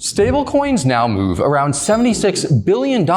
Stablecoins now move around $76 billion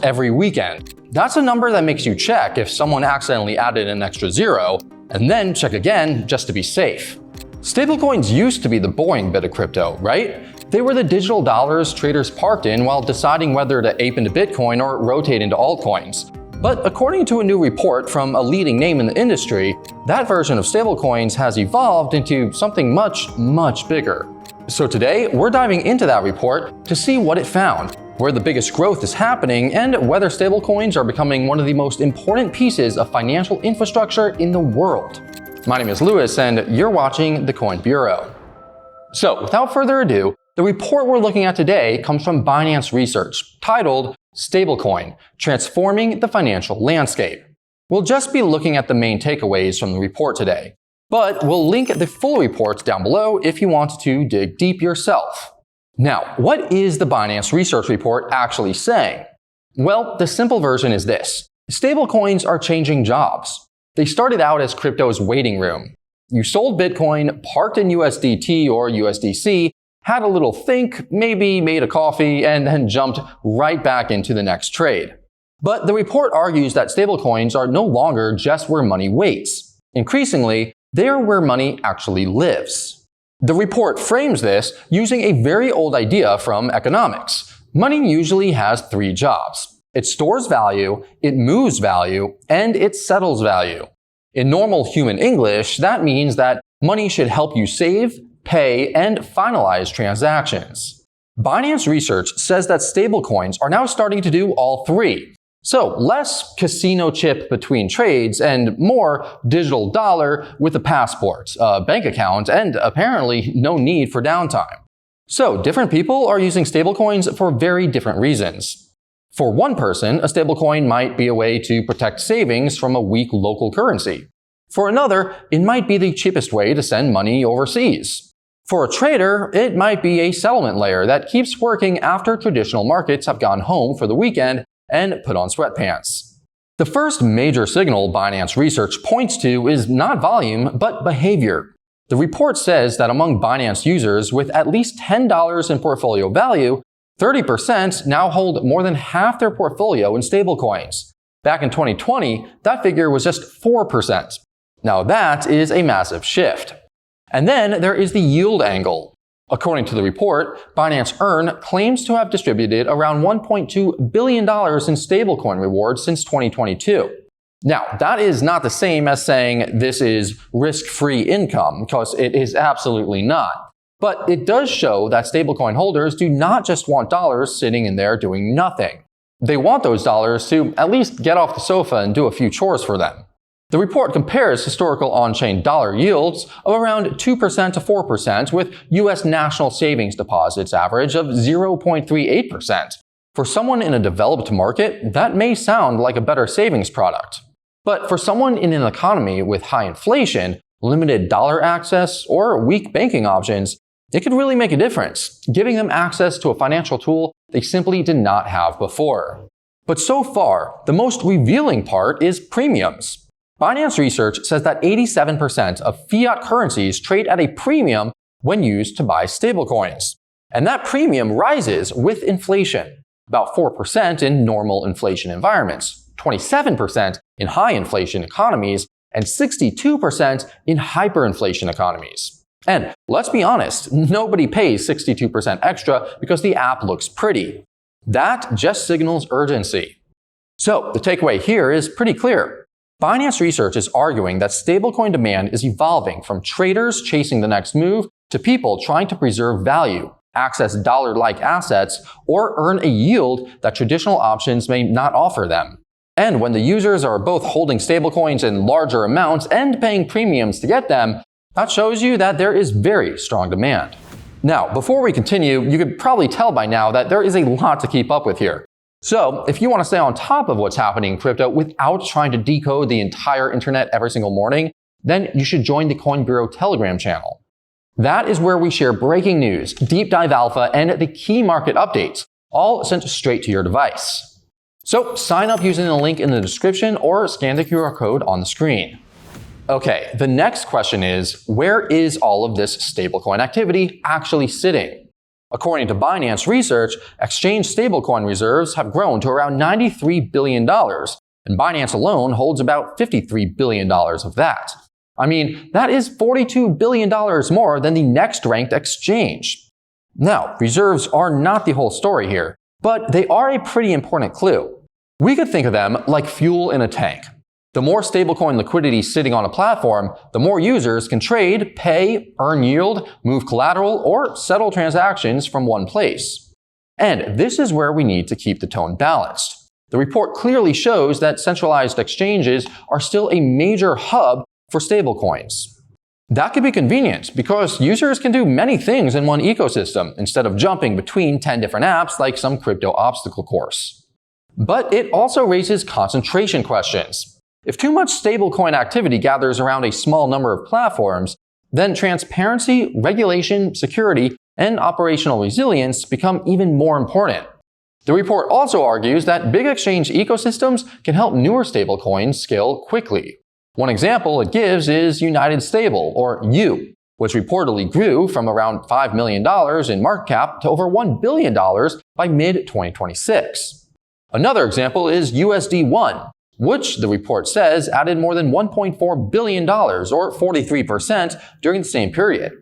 every weekend. That's a number that makes you check if someone accidentally added an extra zero, and then check again just to be safe. Stablecoins used to be the boring bit of crypto, right? They were the digital dollars traders parked in while deciding whether to ape into Bitcoin or rotate into altcoins. But according to a new report from a leading name in the industry, that version of stablecoins has evolved into something much, much bigger. So today, we're diving into that report to see what it found, where the biggest growth is happening, and whether stablecoins are becoming one of the most important pieces of financial infrastructure in the world. My name is Lewis, and you're watching the Coin Bureau. So without further ado, the report we're looking at today comes from Binance Research, titled Stablecoin: Transforming the Financial Landscape. We'll just be looking at the main takeaways from the report today, but we'll link the full report down below if you want to dig deep yourself. Now, what is the Binance Research report actually saying? Well, the simple version is this: stablecoins are changing jobs. They started out as crypto's waiting room. You sold Bitcoin, parked in USDT or USDC, had a little think, maybe made a coffee, and then jumped right back into the next trade. But the report argues that stablecoins are no longer just where money waits. Increasingly, they are where money actually lives. The report frames this using a very old idea from economics. Money usually has three jobs. It stores value, it moves value, and it settles value. In normal human English, that means that money should help you save, pay, and finalize transactions. Binance Research says that stablecoins are now starting to do all three. So less casino chip between trades and more digital dollar with a passport, a bank account, and apparently no need for downtime. So different people are using stablecoins for very different reasons. For one person, a stablecoin might be a way to protect savings from a weak local currency. For another, it might be the cheapest way to send money overseas. For a trader, it might be a settlement layer that keeps working after traditional markets have gone home for the weekend and put on sweatpants. The first major signal Binance Research points to is not volume, but behavior. The report says that among Binance users with at least $10 in portfolio value, 30% now hold more than half their portfolio in stablecoins. Back in 2020, that figure was just 4%. Now that is a massive shift. And then there is the yield angle. According to the report, Binance Earn claims to have distributed around $1.2 billion in stablecoin rewards since 2022. Now, that is not the same as saying this is risk-free income, because it is absolutely not. But it does show that stablecoin holders do not just want dollars sitting in there doing nothing. They want those dollars to at least get off the sofa and do a few chores for them. The report compares historical on-chain dollar yields of around 2% to 4% with U.S. national savings deposits average of 0.38%. For someone in a developed market, that may sound like a better savings product. But for someone in an economy with high inflation, limited dollar access, or weak banking options, it could really make a difference, giving them access to a financial tool they simply did not have before. But so far, the most revealing part is premiums. Binance Research says that 87% of fiat currencies trade at a premium when used to buy stablecoins. And that premium rises with inflation, about 4% in normal inflation environments, 27% in high inflation economies, and 62% in hyperinflation economies. And let's be honest, nobody pays 62% extra because the app looks pretty. That just signals urgency. So the takeaway here is pretty clear. Binance Research is arguing that stablecoin demand is evolving from traders chasing the next move to people trying to preserve value, access dollar-like assets, or earn a yield that traditional options may not offer them. And when the users are both holding stablecoins in larger amounts and paying premiums to get them, that shows you that there is very strong demand. Now, before we continue, you could probably tell by now that there is a lot to keep up with here. So, if you want to stay on top of what's happening in crypto without trying to decode the entire internet every single morning, then you should join the Coin Bureau Telegram channel. That is where we share breaking news, deep dive alpha, and the key market updates, all sent straight to your device. So, sign up using the link in the description or scan the QR code on the screen. Okay, the next question is, where is all of this stablecoin activity actually sitting? According to Binance Research, exchange stablecoin reserves have grown to around $93 billion, and Binance alone holds about $53 billion of that. I mean, that is $42 billion more than the next ranked exchange. Now, reserves are not the whole story here, but they are a pretty important clue. We could think of them like fuel in a tank. The more stablecoin liquidity sitting on a platform, the more users can trade, pay, earn yield, move collateral, or settle transactions from one place. And this is where we need to keep the tone balanced. The report clearly shows that centralized exchanges are still a major hub for stablecoins. That could be convenient because users can do many things in one ecosystem instead of jumping between 10 different apps like some crypto obstacle course. But it also raises concentration questions. If too much stablecoin activity gathers around a small number of platforms, then transparency, regulation, security, and operational resilience become even more important. The report also argues that big exchange ecosystems can help newer stablecoins scale quickly. One example it gives is United Stable, or U, which reportedly grew from around $5 million in market cap to over $1 billion by mid-2026. Another example is USD1, which the report says added more than $1.4 billion, or 43%, during the same period.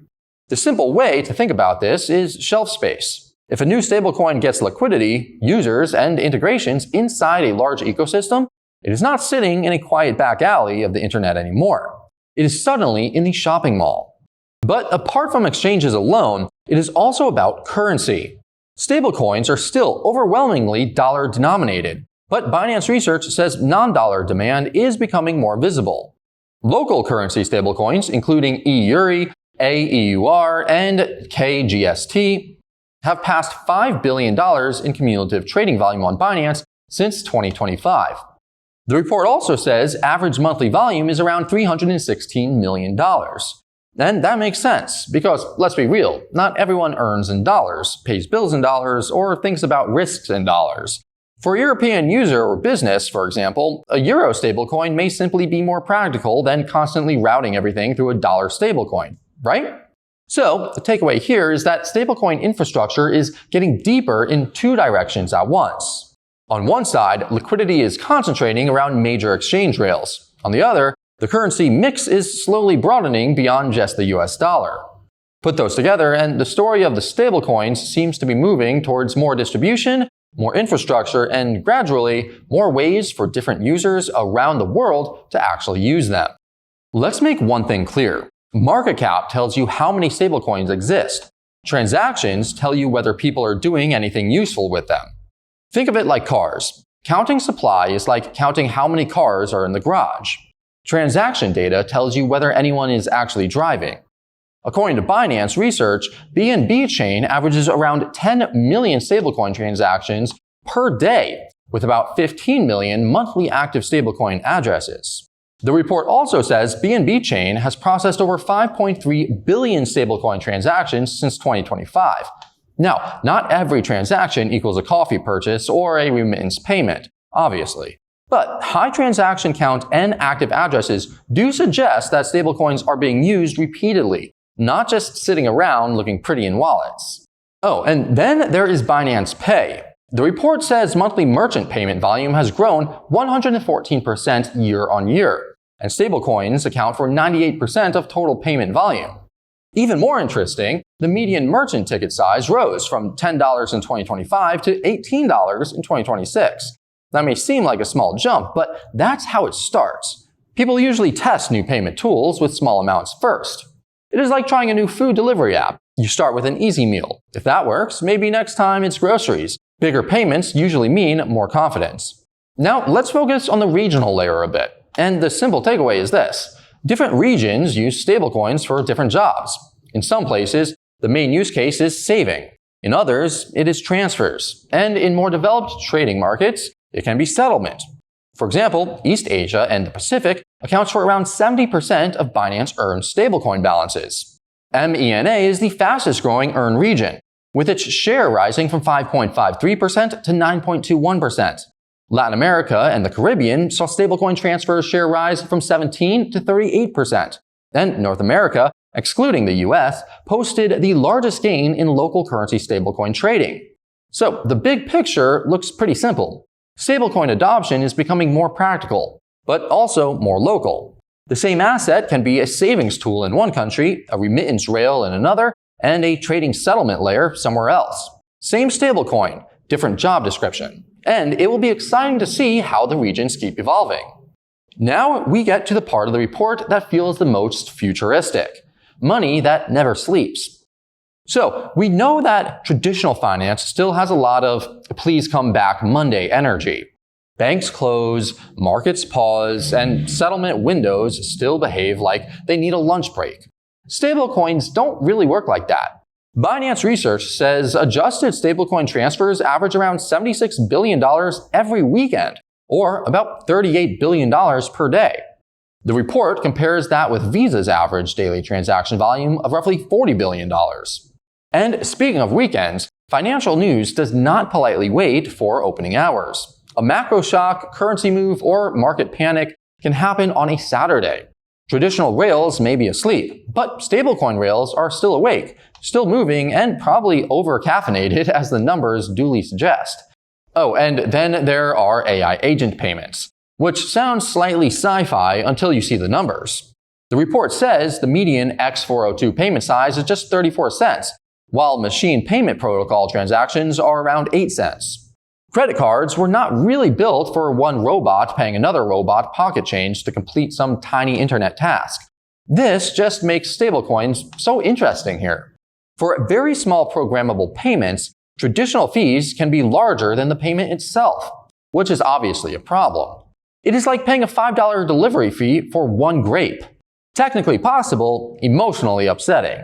The simple way to think about this is shelf space. If a new stablecoin gets liquidity, users, and integrations inside a large ecosystem, it is not sitting in a quiet back alley of the internet anymore. It is suddenly in the shopping mall. But apart from exchanges alone, it is also about currency. Stablecoins are still overwhelmingly dollar-denominated, but Binance Research says non-dollar demand is becoming more visible. Local currency stablecoins, including EURI, AEUR, and KGST, have passed $5 billion in cumulative trading volume on Binance since 2025. The report also says average monthly volume is around $316 million. And that makes sense, because let's be real, not everyone earns in dollars, pays bills in dollars, or thinks about risks in dollars. For a European user or business, for example, a euro stablecoin may simply be more practical than constantly routing everything through a dollar stablecoin, right? So, the takeaway here is that stablecoin infrastructure is getting deeper in two directions at once. On one side, liquidity is concentrating around major exchange rails. On the other, the currency mix is slowly broadening beyond just the US dollar. Put those together, and the story of the stablecoins seems to be moving towards more distribution, more infrastructure, and gradually, more ways for different users around the world to actually use them. Let's make one thing clear. Market cap tells you how many stablecoins exist. Transactions tell you whether people are doing anything useful with them. Think of it like cars. Counting supply is like counting how many cars are in the garage. Transaction data tells you whether anyone is actually driving. According to Binance Research, BNB chain averages around 10 million stablecoin transactions per day, with about 15 million monthly active stablecoin addresses. The report also says BNB chain has processed over 5.3 billion stablecoin transactions since 2025. Now, not every transaction equals a coffee purchase or a remittance payment, obviously. But high transaction count and active addresses do suggest that stablecoins are being used repeatedly, not just sitting around looking pretty in wallets. Oh, and then there is Binance Pay. The report says monthly merchant payment volume has grown 114% year on year, and stablecoins account for 98% of total payment volume. Even more interesting, the median merchant ticket size rose from $10 in 2025 to $18 in 2026. That may seem like a small jump, but that's how it starts. People usually test new payment tools with small amounts first. It is like trying a new food delivery app. You start with an easy meal. If that works, maybe next time it's groceries. Bigger payments usually mean more confidence. Now, let's focus on the regional layer a bit. And the simple takeaway is this. Different regions use stablecoins for different jobs. In some places, the main use case is saving. In others, it is transfers. And in more developed trading markets, it can be settlement. For example, East Asia and the Pacific accounts for around 70% of Binance earned stablecoin balances. MENA is the fastest growing earned region, with its share rising from 5.53% to 9.21%. Latin America and the Caribbean saw stablecoin transfer share rise from 17 to 38%. And North America excluding the US, posted the largest gain in local currency stablecoin trading. So the big picture looks pretty simple. Stablecoin adoption is becoming more practical, but also more local. The same asset can be a savings tool in one country, a remittance rail in another, and a trading settlement layer somewhere else. Same stablecoin, different job description. And it will be exciting to see how the regions keep evolving. Now we get to the part of the report that feels the most futuristic. Money that never sleeps. So we know that traditional finance still has a lot of please come back Monday energy. Banks close, markets pause, and settlement windows still behave like they need a lunch break. Stablecoins don't really work like that. Binance Research says adjusted stablecoin transfers average around $76 billion every weekend, or about $38 billion per day. The report compares that with Visa's average daily transaction volume of roughly $40 billion. And speaking of weekends, financial news does not politely wait for opening hours. A macro shock, currency move, or market panic can happen on a Saturday. Traditional rails may be asleep, but stablecoin rails are still awake, still moving, and probably over-caffeinated as the numbers duly suggest. Oh, and then there are AI agent payments, which sounds slightly sci-fi until you see the numbers. The report says the median X402 payment size is just 34 cents, while machine payment protocol transactions are around 8 cents. Credit cards were not really built for one robot paying another robot pocket change to complete some tiny internet task. This just makes stablecoins so interesting here. For very small programmable payments, traditional fees can be larger than the payment itself, which is obviously a problem. It is like paying a $5 delivery fee for one grape. Technically possible, emotionally upsetting.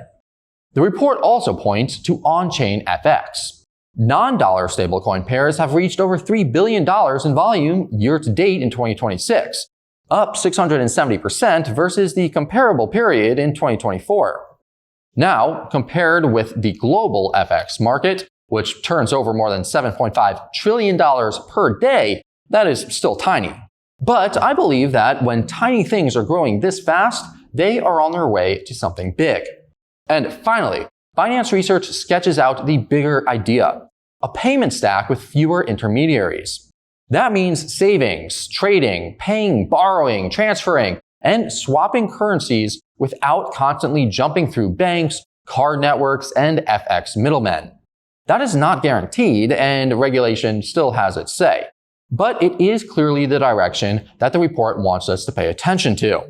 The report also points to on-chain FX. Non-dollar stablecoin pairs have reached over $3 billion in volume year-to-date in 2026, up 670% versus the comparable period in 2024. Now, compared with the global FX market, which turns over more than $7.5 trillion per day, that is still tiny. But I believe that when tiny things are growing this fast, they are on their way to something big. And finally, Binance Research sketches out the bigger idea, a payment stack with fewer intermediaries. That means savings, trading, paying, borrowing, transferring, and swapping currencies without constantly jumping through banks, card networks, and FX middlemen. That is not guaranteed, and regulation still has its say. But it is clearly the direction that the report wants us to pay attention to.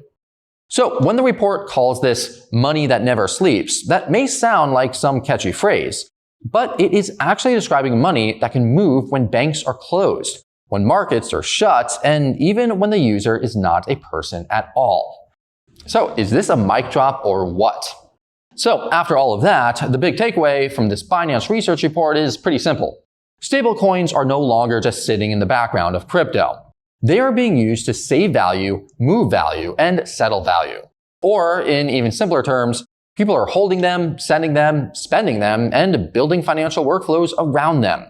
So when the report calls this money that never sleeps, that may sound like some catchy phrase, but it is actually describing money that can move when banks are closed, when markets are shut, and even when the user is not a person at all. So is this a mic drop or what? So after all of that, the big takeaway from this Binance Research report is pretty simple. Stablecoins are no longer just sitting in the background of crypto. They are being used to save value, move value, and settle value. Or in even simpler terms, people are holding them, sending them, spending them, and building financial workflows around them.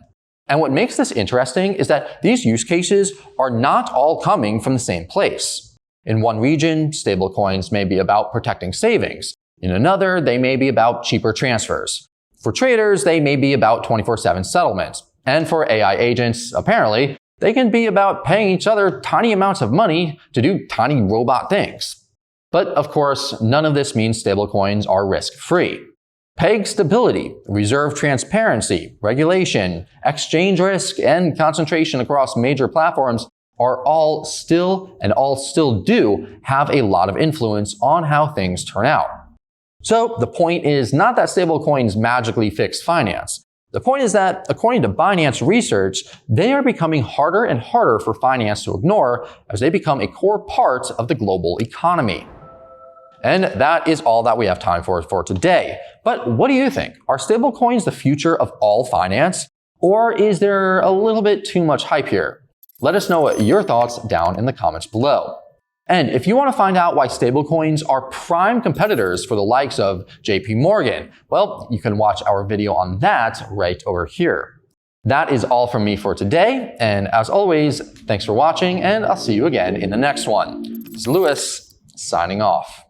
And what makes this interesting is that these use cases are not all coming from the same place. In one region, stablecoins may be about protecting savings. In another, they may be about cheaper transfers. For traders, they may be about 24/7 settlement. And for AI agents, apparently, they can be about paying each other tiny amounts of money to do tiny robot things. But of course, none of this means stablecoins are risk-free. Peg stability, reserve transparency, regulation, exchange risk, and concentration across major platforms are all still do have a lot of influence on how things turn out. So the point is not that stablecoins magically fix finance. The point is that, according to Binance Research, they are becoming harder and harder for finance to ignore as they become a core part of the global economy. And that is all that we have time for today. But what do you think? Are stablecoins the future of all finance? Or is there a little bit too much hype here? Let us know your thoughts down in the comments below. And if you want to find out why stablecoins are prime competitors for the likes of JP Morgan, well, you can watch our video on that right over here. That is all from me for today. And as always, thanks for watching, and I'll see you again in the next one. This is Lewis, signing off.